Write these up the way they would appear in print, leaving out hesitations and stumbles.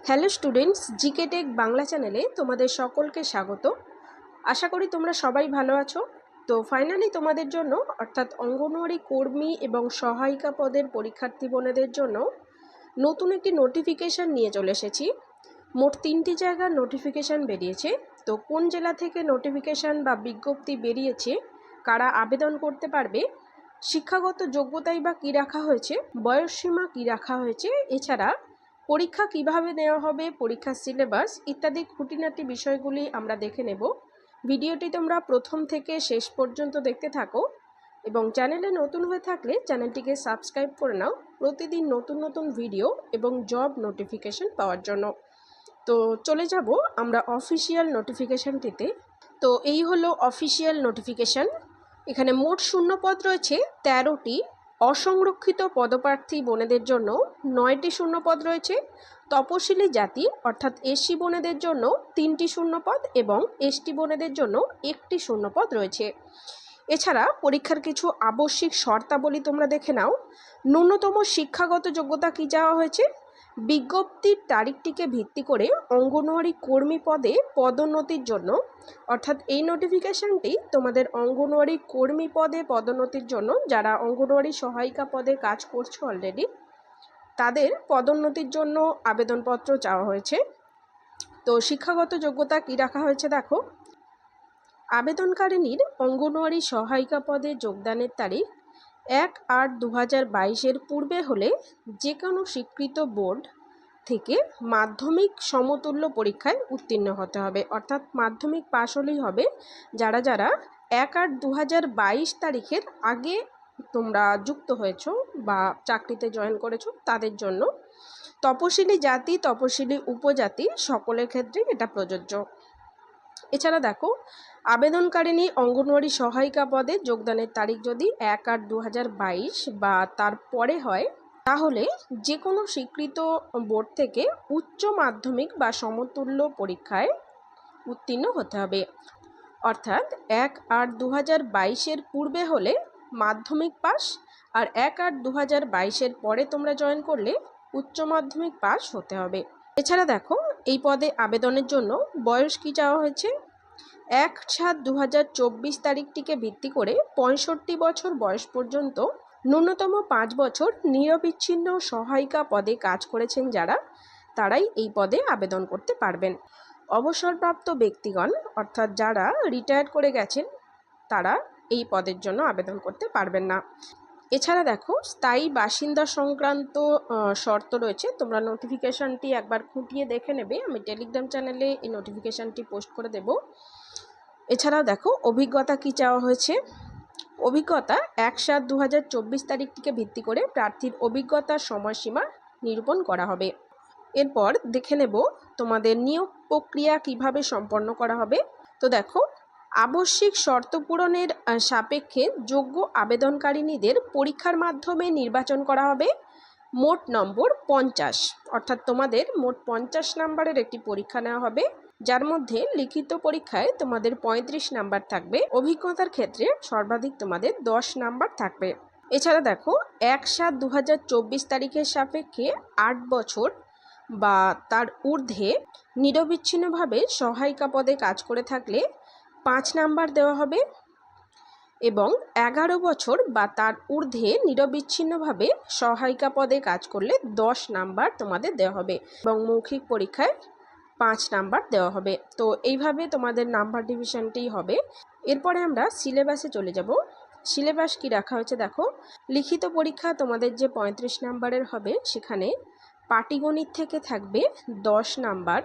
Hello students, GK tech Bangla চ্যানেলে তোমাদের সকলকে স্বাগত। আশা করি তোমরা সবাই ভালো আছো। তো ফাইনালি তোমাদের জন্য অর্থাৎ অঙ্গনওয়াড়ি কর্মী এবং সহায়িকা পদের পরীক্ষার্থী বোনেদের জন্য নতুন একটি নোটিফিকেশান নিয়ে চলে এসেছি। মোট 3টি জায়গার নোটিফিকেশান বেরিয়েছে। তো কোন জেলা থেকে নোটিফিকেশান বা বিজ্ঞপ্তি বেরিয়েছে, কারা আবেদন করতে পারবে, শিক্ষাগত যোগ্যতাই বা কী রাখা হয়েছে, বয়সসীমা কী রাখা হয়েছে, এছাড়া পরীক্ষা কিভাবে নেওয়া হবে, পরীক্ষার সিলেবাস ইত্যাদি খুঁটিনাটি বিষয়গুলি আমরা দেখে নেব। ভিডিওটি তোমরা প্রথম থেকে শেষ পর্যন্ত দেখতে থাকো এবং চ্যানেলে নতুন হয়ে থাকলে চ্যানেলটিকে সাবস্ক্রাইব করে নাও প্রতিদিন নতুন নতুন ভিডিও এবং জব নোটিফিকেশন পাওয়ার জন্য। তো চলে যাব আমরা অফিসিয়াল নোটিফিকেশানটিতে। তো এই হলো অফিসিয়াল নোটিফিকেশান। এখানে মোট শূন্যপদ রয়েছে 13টি। অসংরক্ষিত পদপ্রার্থী বোনেদের জন্য 9টি শূন্যপদ রয়েছে। তপশিলি জাতি অর্থাৎ এসসি বোনেদের জন্য 3টি শূন্যপদ এবং এসটি বোনেদের জন্য 1টি শূন্যপদ রয়েছে। এছাড়া পরীক্ষার কিছু আবশ্যিক শর্তাবলী তোমরা দেখে নাও। ন্যূনতম শিক্ষাগত যোগ্যতা কী চাওয়া হয়েছে, বিজ্ঞপ্তির তারিখটিকে ভিত্তি করে অঙ্গনওয়াড়ি কর্মী পদে পদোন্নতির জন্য, অর্থাৎ এই নোটিফিকেশানটি তোমাদের অঙ্গনওয়াড়ি কর্মী পদে পদোন্নতির জন্য, যারা অঙ্গনওয়াড়ি সহায়িকা পদে কাজ করছো অলরেডি তাদের পদোন্নতির জন্য আবেদনপত্র চাওয়া হয়েছে। তো শিক্ষাগত যোগ্যতা কী রাখা হয়েছে দেখো। আবেদনকারিনীর অঙ্গনওয়াড়ি সহায়িকা পদে যোগদানের তারিখ 1/8/2022 পূর্বে হলে যে কোনো স্বীকৃত বোর্ড থেকে মাধ্যমিক সমতুল্য পরীক্ষায় উত্তীর্ণ হতে হবে, অর্থাৎ মাধ্যমিক পাশ হলেই হবে। যারা যারা 1/8/2022 তারিখের আগে তোমরা যুক্ত হয়েছো বা চাকরিতে জয়েন করেছো তাদের জন্য। তপশিলি জাতি, তপশিলি উপজাতি সকলের ক্ষেত্রে এটা প্রযোজ্য। এছাড়া দেখো, আবেদনকারিনী অঙ্গনওয়াড়ি সহায়িকা পদে যোগদানের তারিখ যদি 1/8/2022 বা তার পরে হয় তাহলে যে কোনো স্বীকৃত বোর্ড থেকে উচ্চ মাধ্যমিক বা সমতুল্য পরীক্ষায় উত্তীর্ণ হতে হবে। অর্থাৎ 1/8/2022 পূর্বে হলে মাধ্যমিক পাস, আর 1/8/2022 পরে তোমরা জয়েন করলে উচ্চ মাধ্যমিক পাস হতে হবে। এছাড়া দেখো, এই পদে আবেদনের জন্য বয়স কী চাওয়া হয়েছে, 1/7/2024 তারিখটিকে ভিত্তি করে 65 বছর বয়স পর্যন্ত ন্যূনতম 5 বছর নিরবিচ্ছিন্ন সহায়িকা পদে কাজ করেছেন যারা, তারাই এই পদে আবেদন করতে পারবেন। অবসরপ্রাপ্ত ব্যক্তিগণ অর্থাৎ যারা রিটায়ার করে গেছেন তারা এই পদের জন্য আবেদন করতে পারবেন না। এছাড়া দেখো, স্থায়ী বাসিন্দা সংক্রান্ত শর্ত রয়েছে। তোমরা নোটিফিকেশানটি একবার খুঁটিয়ে দেখে নেবে, আমি টেলিগ্রাম চ্যানেলে এই নোটিফিকেশানটি পোস্ট করে দেব। এছাড়াও দেখো, অভিজ্ঞতা কী চাওয়া হয়েছে। অভিজ্ঞতা 1/7/2024 তারিখটিকে ভিত্তি করে প্রার্থীর অভিজ্ঞতার সময়সীমা নিরূপণ করা হবে। এরপর দেখে নেব তোমাদের নিয়োগ প্রক্রিয়া কিভাবে সম্পন্ন করা হবে। তো দেখো, আবশ্যিক শর্ত পূরণের সাপেক্ষে যোগ্য আবেদনকারিনীদের পরীক্ষার মাধ্যমে নির্বাচন করা হবে। মোট নম্বর 50, অর্থাৎ তোমাদের মোট 50 নাম্বারের একটি পরীক্ষা নেওয়া হবে, যার মধ্যে লিখিত পরীক্ষায় তোমাদের 35 নাম্বার থাকবে। অভিজ্ঞতার ক্ষেত্রে সর্বাধিক তোমাদের 10 নাম্বার থাকবে। এছাড়া দেখো, 1/7/2024 তারিখের সাপেক্ষে 8 বছর বা তার ঊর্ধ্বে নিরবিচ্ছিন্নভাবে সহায়িকা পদে কাজ করে থাকলে 5 নাম্বার দেওয়া হবে, এবং 11 বছর বা তার ঊর্ধ্বে নিরবিচ্ছিন্নভাবে সহায়িকা পদে কাজ করলে 10 নাম্বার তোমাদের দেওয়া হবে, এবং মৌখিক পরীক্ষায় 5 নাম্বার দেওয়া হবে। তো এইভাবে তোমাদের নাম্বার ডিভিশনটি হবে। এরপরে আমরা সিলেবাসে চলে যাব। সিলেবাস কি রাখা হয়েছে দেখো। লিখিত পরীক্ষা তোমাদের যে 35 নাম্বারের হবে, সেখানে পাটিগণিত থেকে থাকবে 10 নাম্বার।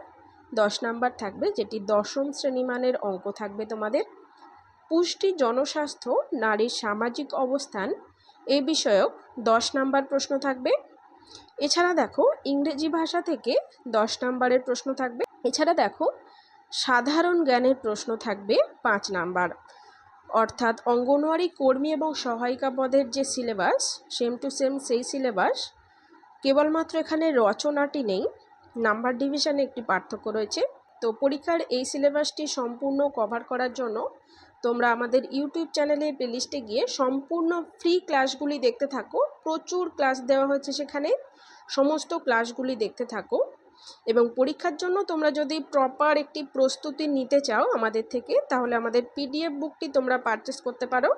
10 নাম্বার থাকবে, যেটি 10ম শ্রেণীমানের অঙ্ক থাকবে তোমাদের। পুষ্টি, জনস্বাস্থ্য, নারীর সামাজিক অবস্থান এই বিষয়ক 10 নাম্বার প্রশ্ন থাকবে। এছাড়া দেখো, ইংরেজি ভাষা থেকে 10 নাম্বারের প্রশ্ন থাকবে। এছাড়া দেখো, সাধারণ জ্ঞানের প্রশ্ন থাকবে 5 নাম্বার। অর্থাৎ অঙ্গনওয়াড়ি কর্মী এবং সহায়িকা পদের যে সিলেবাস, সেম টু সেম সেই সিলেবাস, কেবলমাত্র এখানে রচনাটি নেই, নাম্বার ডিভিশনে একটি পার্থক্য রয়েছে। তো পরীক্ষার এই সিলেবাসটি সম্পূর্ণ কভার করার জন্য তোমরা আমাদের ইউটিউব চ্যানেলে প্লেলিস্টে গিয়ে সম্পূর্ণ ফ্রি ক্লাসগুলি দেখতে থাকো। প্রচুর ক্লাস দেওয়া হয়েছে সেখানে, সমস্ত ক্লাসগুলি দেখতে থাকো। এবং পরীক্ষার জন্য তোমরা যদি প্রপার একটি প্রস্তুতি নিতে চাও আমাদের থেকে, তাহলে আমাদের পিডিএফ বুকটি তোমরা পারচেস করতে পারো।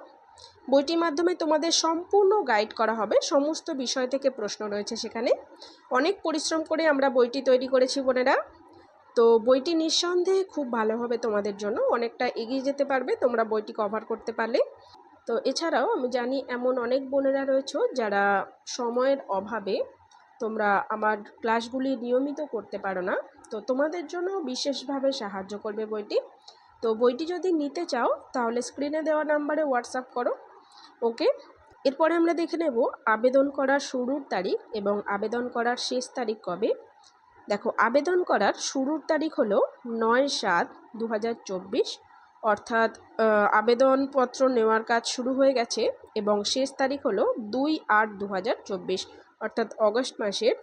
বইটির মাধ্যমে তোমাদের সম্পূর্ণ গাইড করা হবে, সমস্ত বিষয় থেকে প্রশ্ন রয়েছে সেখানে। অনেক পরিশ্রম করে আমরা বইটি তৈরি করেছি বোনেরা। তো বইটি নিঃসন্দেহে খুব ভালো হবে তোমাদের জন্য, অনেকটা এগিয়ে যেতে পারবে তোমরা বইটি কভার করতে পারলে। তো এছাড়াও আমি জানি এমন অনেক বোনেরা রয়েছে যারা সময়ের অভাবে তোমরা আমার ক্লাসগুলি নিয়মিত করতে পারো না, তো তোমাদের জন্য বিশেষভাবে সাহায্য করবে বইটি। তো বইটি যদি নিতে চাও তাহলে স্ক্রিনে দেওয়া নাম্বারে হোয়াটসঅ্যাপ করো। ওকে, এরপরে আমরা দেখে নেব আবেদন করার শুরুর তারিখ এবং আবেদন করার শেষ তারিখ কবে। দেখো, আবেদন করার শুরুর তারিখ হলো 9/7/2024, অর্থাৎ আবেদনপত্র নেওয়ার কাজ শুরু হয়ে গেছে, এবং শেষ তারিখ হলো 2/8/2024, অর্থাৎ অগস্ট মাসের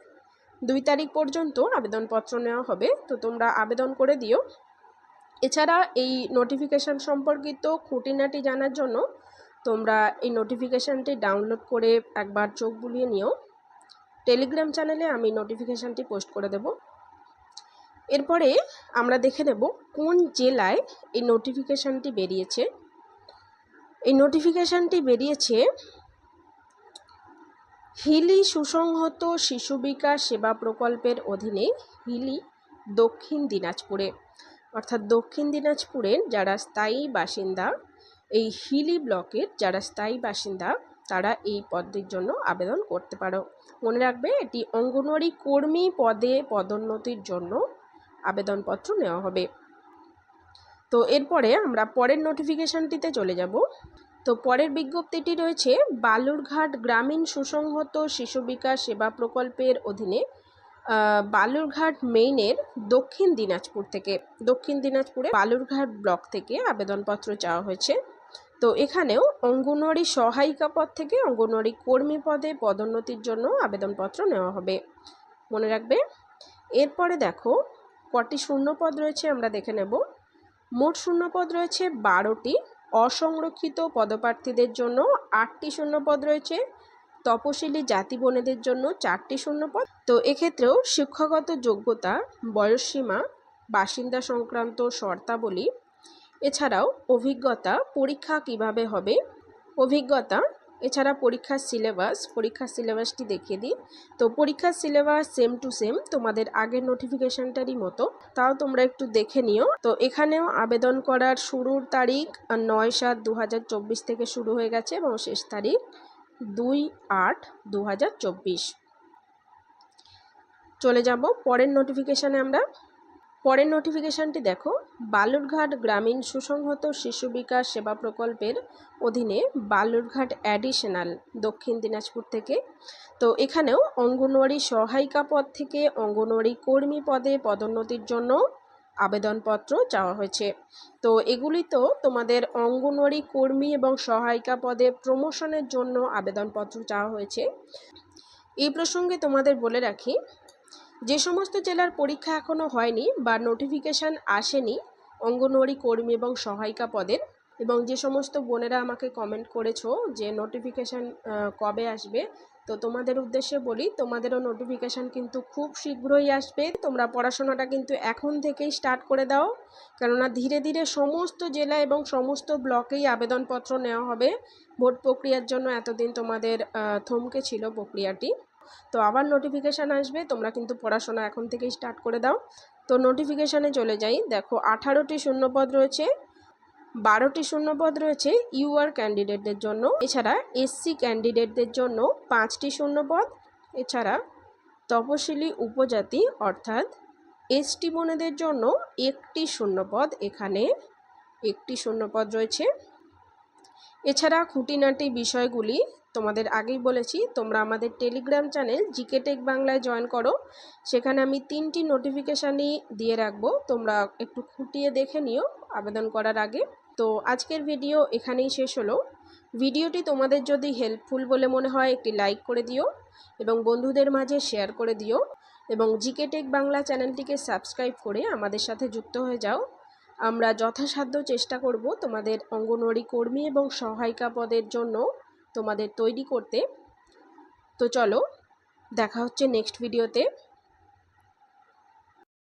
2 তারিখ পর্যন্ত আবেদনপত্র নেওয়া হবে। তো তোমরা আবেদন করে দিও। এছাড়া এই নোটিফিকেশান সম্পর্কিত খুঁটিনাটি জানার জন্য তোমরা এই নোটিফিকেশানটি ডাউনলোড করে একবার চোখ বুলিয়ে নিও। টেলিগ্রাম চ্যানেলে আমি নোটিফিকেশানটি পোস্ট করে দেব। এরপরে আমরা দেখে নেব কোন জেলায় এই নোটিফিকেশানটি বেরিয়েছে। এই নোটিফিকেশানটি বেরিয়েছে হিলি সুসংহত শিশু বিকাশ সেবা প্রকল্পের অধীনে হিলি দক্ষিণ দিনাজপুরে, অর্থাৎ দক্ষিণ দিনাজপুরের যারা স্থায়ী বাসিন্দা, এই হিলি ব্লকের যারা স্থায়ী বাসিন্দা, তারা এই পদের জন্য আবেদন করতে পারো। মনে রাখবে, এটি অঙ্গনওয়াড়ি কর্মী পদে পদোন্নতির জন্য আবেদনপত্র নেওয়া হবে। তো এরপরে আমরা পরের নোটিফিকেশানটিতে চলে যাব। তো পরের বিজ্ঞপ্তিটি রয়েছে বালুরঘাট গ্রামীণ সুসংহত শিশু বিকাশ সেবা প্রকল্পের অধীনে বালুরঘাট মেইনের দক্ষিণ দিনাজপুর থেকে, দক্ষিণ দিনাজপুরে বালুরঘাট ব্লক থেকে আবেদনপত্র চাওয়া হয়েছে। তো এখানেও অঙ্গনওয়াড়ি সহায়িকা পদ থেকে অঙ্গনওয়াড়ি কর্মী পদে পদোন্নতির জন্য আবেদনপত্র নেওয়া হবে, মনে রাখবে। এরপরে দেখো কটি শূন্যপদ রয়েছে আমরা দেখে নেব। মোট শূন্যপদ রয়েছে 12টি, অসংরক্ষিত পদপ্রার্থীদের জন্য 8টি শূন্যপদ রয়েছে, তপশিলি জাতি বোনেদের জন্য 4টি শূন্যপদ। তো এক্ষেত্রেও শিক্ষাগত যোগ্যতা, বয়সসীমা, বাসিন্দা সংক্রান্ত শর্তাবলী, এছাড়াও অভিজ্ঞতা, পরীক্ষা কিভাবে হবে, অভিজ্ঞতা, এছাড়া পরীক্ষার সিলেবাসটি দেখিয়ে দিই। তো পরীক্ষার সিলেবাস সেম টু সেম তোমাদের আগের নোটিফিকেশানটারই মতো, তাও তোমরা একটু দেখে নিও। তো এখানেও আবেদন করার শুরুর তারিখ 9/7/2024 থেকে শুরু হয়ে গেছে এবং শেষ তারিখ 2/8/2024। চলে যাব পরের নোটিফিকেশানে আমরা। পরের নোটিফিকেশানটি দেখো, বালুরঘাট গ্রামীণ সুসংহত শিশু বিকাশ সেবা প্রকল্পের অধীনে বালুরঘাট অ্যাডিশনাল দক্ষিণ দিনাজপুর থেকে। তো এখানেও অঙ্গনওয়াড়ি সহায়িকা পদ থেকে অঙ্গনওয়াড়ি কর্মী পদে পদোন্নতির জন্য আবেদনপত্র চাওয়া হয়েছে। তো এগুলি তো তোমাদের অঙ্গনওয়াড়ি কর্মী এবং সহায়িকা পদে প্রমোশনের জন্য আবেদনপত্র চাওয়া হয়েছে। এই প্রসঙ্গে তোমাদের বলে রাখি, যে সমস্ত জেলার পরীক্ষা এখনও হয়নি বা নোটিফিকেশান আসেনি অঙ্গনওয়াড়ি কর্মী এবং সহায়িকা পদের, এবং যে সমস্ত বোনেরা আমাকে কমেন্ট করেছো যে নোটিফিকেশান কবে আসবে, তো তোমাদের উদ্দেশ্যে বলি, তোমাদেরও নোটিফিকেশান কিন্তু খুব শীঘ্রই আসবে। তোমরা পড়াশোনাটা কিন্তু এখন থেকেই স্টার্ট করে দাও, কেননা ধীরে ধীরে সমস্ত জেলা এবং সমস্ত ব্লকেই আবেদনপত্র নেওয়া হবে। ভোট প্রক্রিয়ার জন্য এতদিন তোমাদের থমকে ছিল প্রক্রিয়াটি, তো আবার নোটিফিকেশান আসবে, তোমরা কিন্তু পড়াশোনা এখন থেকেই স্টার্ট করে দাও। তো নোটিফিকেশানে চলে যাই। দেখো 18টি শূন্যপদ রয়েছে, 12টি শূন্যপদ রয়েছে ইউআর ক্যান্ডিডেটদের জন্য, এছাড়া এসসি ক্যান্ডিডেটদের জন্য 5টি শূন্যপদ, এছাড়া তপশিলি উপজাতি অর্থাৎ এসটি বোনেদের জন্য 1টি শূন্যপদ, এখানে 1টি শূন্যপদ রয়েছে। এছাড়া খুঁটিনাটি বিষয়গুলি তোমাদের আগেই বলেছি, তোমরা আমাদের টেলিগ্রাম চ্যানেল জিকে টেক বাংলায় জয়েন করো, সেখানে আমি 3টি নোটিফিকেশানই দিয়ে রাখবো, তোমরা একটু খুঁটিয়ে দেখে নিও আবেদন করার আগে। তো আজকের ভিডিও এখানেই শেষ হলো। ভিডিওটি তোমাদের যদি হেল্পফুল বলে মনে হয় একটি লাইক করে দিও এবং বন্ধুদের মাঝে শেয়ার করে দিও, এবং জিকে টেক বাংলা চ্যানেলটিকে সাবস্ক্রাইব করে আমাদের সাথে যুক্ত হয়ে যাও। আমরা যথাসাধ্য চেষ্টা করব তোমাদের অঙ্গনওয়াড়ি কর্মী এবং সহায়িকা পদের জন্য তোমাদের তৈরি করতে। তো চলো, দেখা হচ্ছে নেক্সট ভিডিওতে।